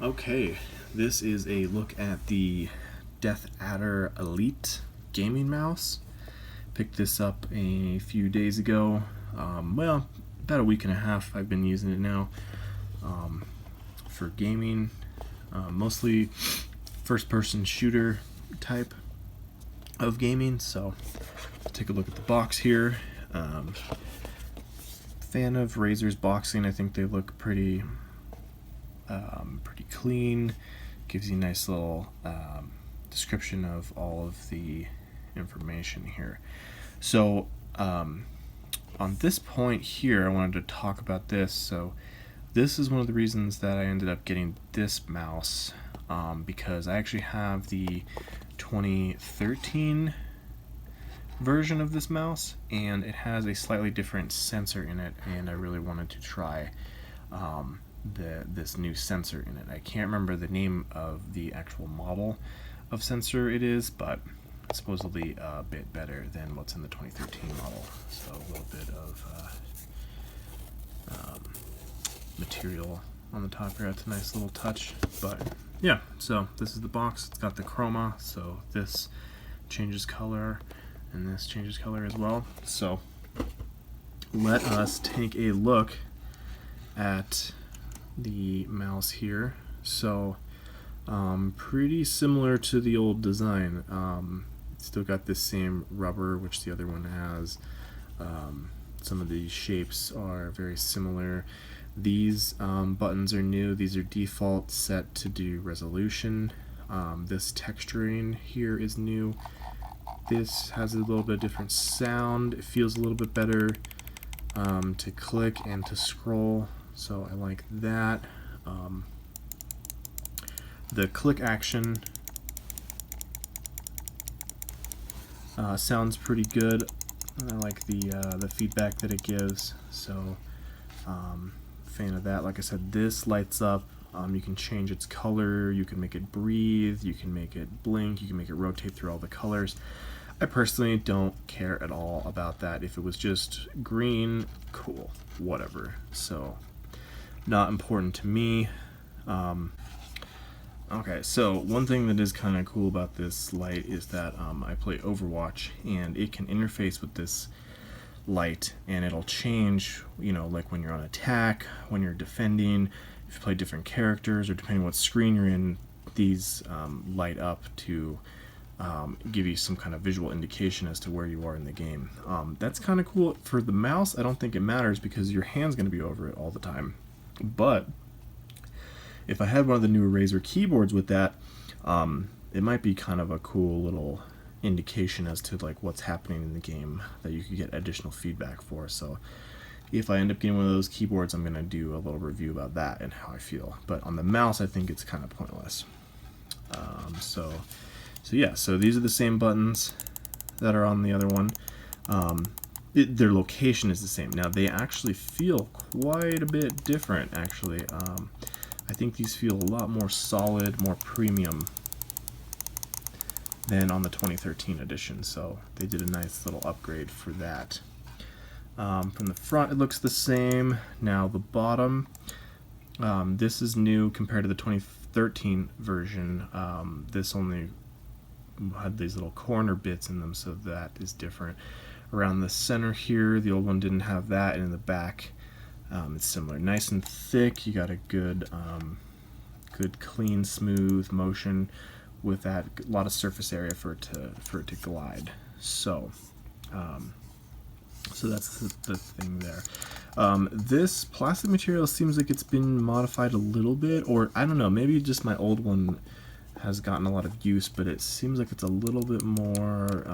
Okay, this is a look at the Deathadder Elite gaming mouse. Picked this up a few days ago. Well, about a week and a half I've been using it now for gaming. Mostly first-person shooter type of gaming. So take a look at the box here. Fan of Razer's boxing. I think they look pretty clean. Gives you a nice little description of all of the information here. So on this point here, I wanted to talk about this. So this is one of the reasons that I ended up getting this mouse, because I actually have the 2013 version of this mouse, and it has a slightly different sensor in it, and I really wanted to try this new sensor in it. I can't remember the name of the actual model of sensor it is, but it's supposedly a bit better than what's in the 2013 model. So a little bit of material on the top here. That's a nice little touch. But yeah, so this is the box. It's got the chroma, so this changes color and this changes color as well. So let us take a look at the mouse here. So pretty similar to the old design. Still got this same rubber, which the other one has. Some of these shapes are very similar. These buttons are new. These are default, set to do resolution. This texturing here is new. This has a little bit different sound. It feels a little bit better to click and to scroll, so I like that. The click action sounds pretty good. I like the feedback that it gives, so fan of that. Like I said, this lights up. You can change its color, you can make it breathe, you can make it blink, you can make it rotate through all the colors. I personally don't care at all about that. If it was just green, cool, whatever. So not important to me. Okay, so one thing that is kind of cool about this light is that I play Overwatch, and it can interface with this light, and it'll change, you know, like when you're on attack, when you're defending, if you play different characters, or depending on what screen you're in, these light up to give you some kind of visual indication as to where you are in the game. That's kind of cool. For the mouse, I don't think it matters because your hand's going to be over it all the time. But if I had one of the newer Razer keyboards with that, it might be kind of a cool little indication as to like what's happening in the game that you could get additional feedback for. So if I end up getting one of those keyboards, I'm going to do a little review about that and how I feel. But on the mouse, I think it's kind of pointless. So yeah, so these are the same buttons that are on the other one. Their location is the same. Now they actually feel quite a bit different, actually. I think these feel a lot more solid, more premium than on the 2013 edition, so they did a nice little upgrade for that. From the front, it looks the same. Now the bottom, this is new compared to the 2013 version. This only had these little corner bits in them, so that is different. Around the center here, the old one didn't have that, and in the back, it's similar. Nice and thick. You got a good, good, clean, smooth motion with that. A lot of surface area for it to glide. So, so that's the thing there. This plastic material seems like it's been modified a little bit, or I don't know. Maybe just my old one has gotten a lot of use, but it seems like it's a little bit more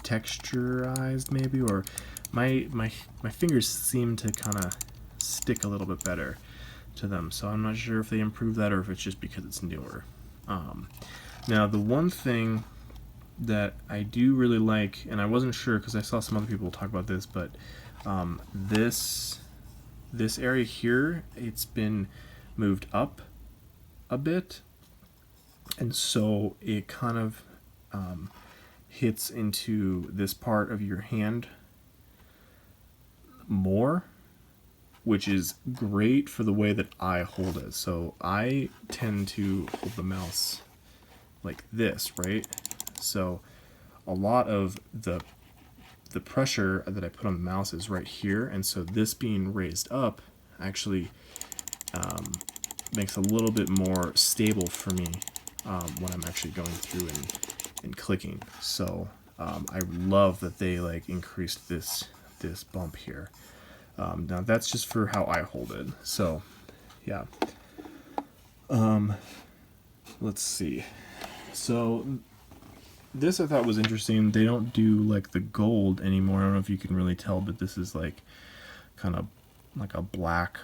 texturized, maybe, or my fingers seem to kind of stick a little bit better to them, so I'm not sure if they improved that or if it's just because it's newer. Now the one thing that I do really like, and I wasn't sure because I saw some other people talk about this, but this area here, it's been moved up a bit, and so it kind of hits into this part of your hand more, which is great for the way that I hold it. So I tend to hold the mouse like this, right? So a lot of the pressure that I put on the mouse is right here, and so this being raised up actually makes a little bit more stable for me when I'm actually going through and clicking. So I love that they like increased this bump here. Now that's just for how I hold it. So yeah. Let's see. So this I thought was interesting. They don't do like the gold anymore. I don't know if you can really tell, but this is like kind of like a black,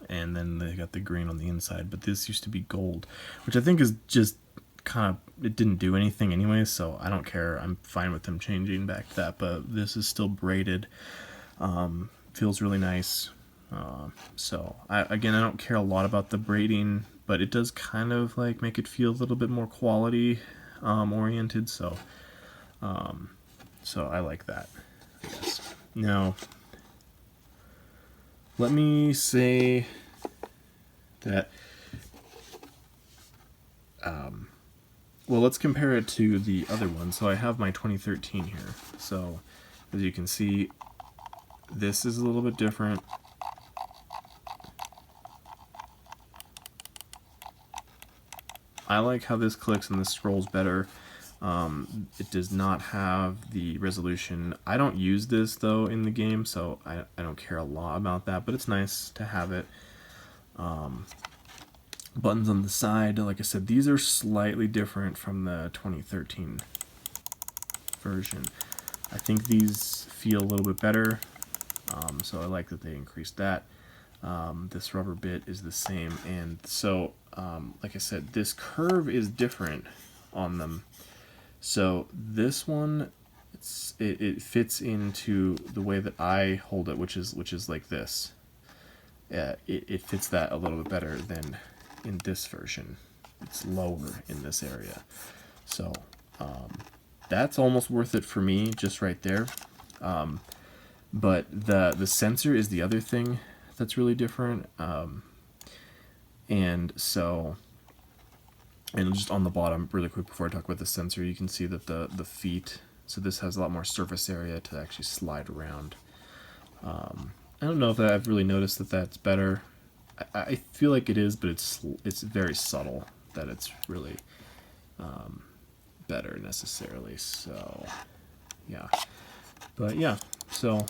and then they got the green on the inside. But this used to be gold, which I think is just kind of, it didn't do anything anyway, so I don't care. I'm fine with them changing back to that. But this is still braided. Feels really nice. So I don't care a lot about the braiding, but it does kind of like make it feel a little bit more quality oriented. So I like that, I guess. Now let me say that well, let's compare it to the other one. So I have my 2013 here. So as you can see, this is a little bit different. I like how this clicks and this scrolls better. It does not have the resolution. I don't use this though in the game, so I don't care a lot about that, but it's nice to have it. Buttons on the side, like I said, these are slightly different from the 2013 version. I think these feel a little bit better, so I like that they increased that. This rubber bit is the same, and so like I said, this curve is different on them. So this one, it fits into the way that I hold it, which is like this. It fits that a little bit better than in this version. It's lower in this area, so that's almost worth it for me, just right there. But the sensor is the other thing that's really different. And just on the bottom, really quick before I talk about the sensor, you can see that the feet, so this has a lot more surface area to actually slide around. I don't know if I've really noticed that that's better. I feel like it is, but it's very subtle that it's really better necessarily. So yeah, but yeah, so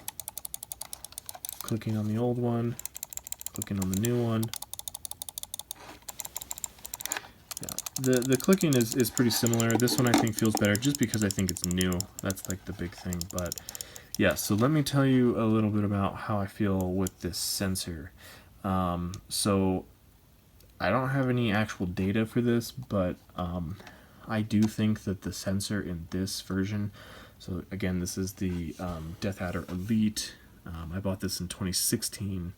clicking on the old one, clicking on the new one. Yeah, the clicking is pretty similar. This one I think feels better just because I think it's new. That's like the big thing. But yeah, so let me tell you a little bit about how I feel with this sensor. So I don't have any actual data for this, but I do think that the sensor in this version, so again, this is the Deathadder Elite. I bought this in 2016,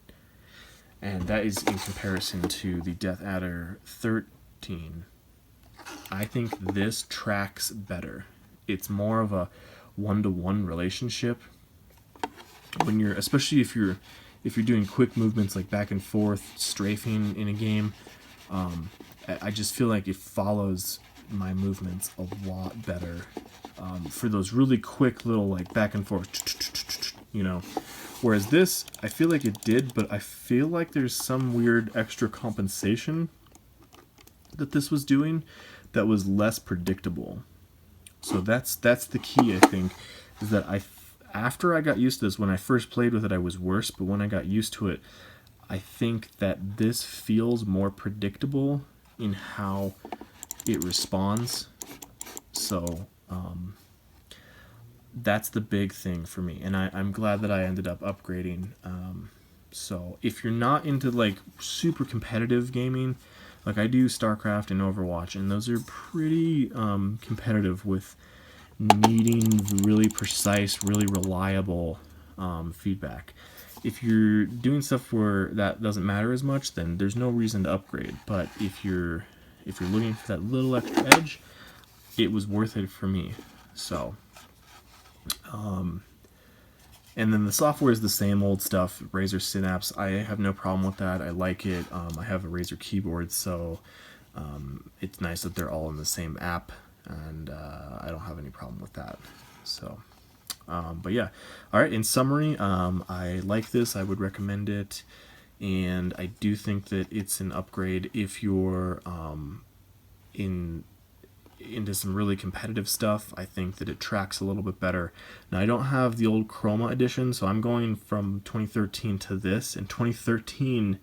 and that is in comparison to the Deathadder 13. I think this tracks better. It's more of a one-to-one relationship when you're, especially if you're doing quick movements like back and forth, strafing in a game. I just feel like it follows my movements a lot better for those really quick little like back and forth, you know. Whereas this, I feel like it did, but I feel like there's some weird extra compensation that this was doing that was less predictable. So that's the key, I think, is that after I got used to this, when I first played with it, I was worse, but when I got used to it, I think that this feels more predictable in how it responds. So that's the big thing for me, and I'm glad that I ended up upgrading. So if you're not into like super competitive gaming, like I do StarCraft and Overwatch, and those are pretty competitive with needing really precise, really reliable feedback. If you're doing stuff where that doesn't matter as much, then there's no reason to upgrade. But if you're looking for that little extra edge, it was worth it for me. So And then the software is the same old stuff, Razer Synapse. I have no problem with that. I like it. I have a Razer keyboard, so it's nice that they're all in the same app, and I don't have any problem with that. So, but yeah. All right, in summary, I like this. I would recommend it. And I do think that it's an upgrade if you're into some really competitive stuff. I think that it tracks a little bit better. Now, I don't have the old Chroma edition, so I'm going from 2013 to this, and 2013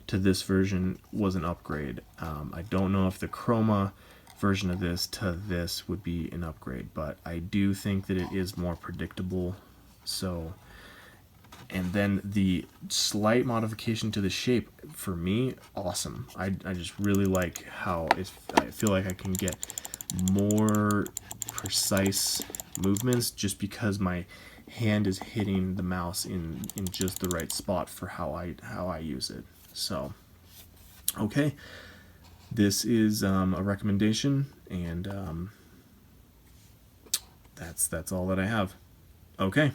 to this version was an upgrade. I don't know if the Chroma version of this to this would be an upgrade, but I do think that it is more predictable. So, and then the slight modification to the shape, for me, awesome. I just really like how I feel like I can get more precise movements just because my hand is hitting the mouse in just the right spot for how I use it. So, okay, this is a recommendation, and that's all that I have. Okay.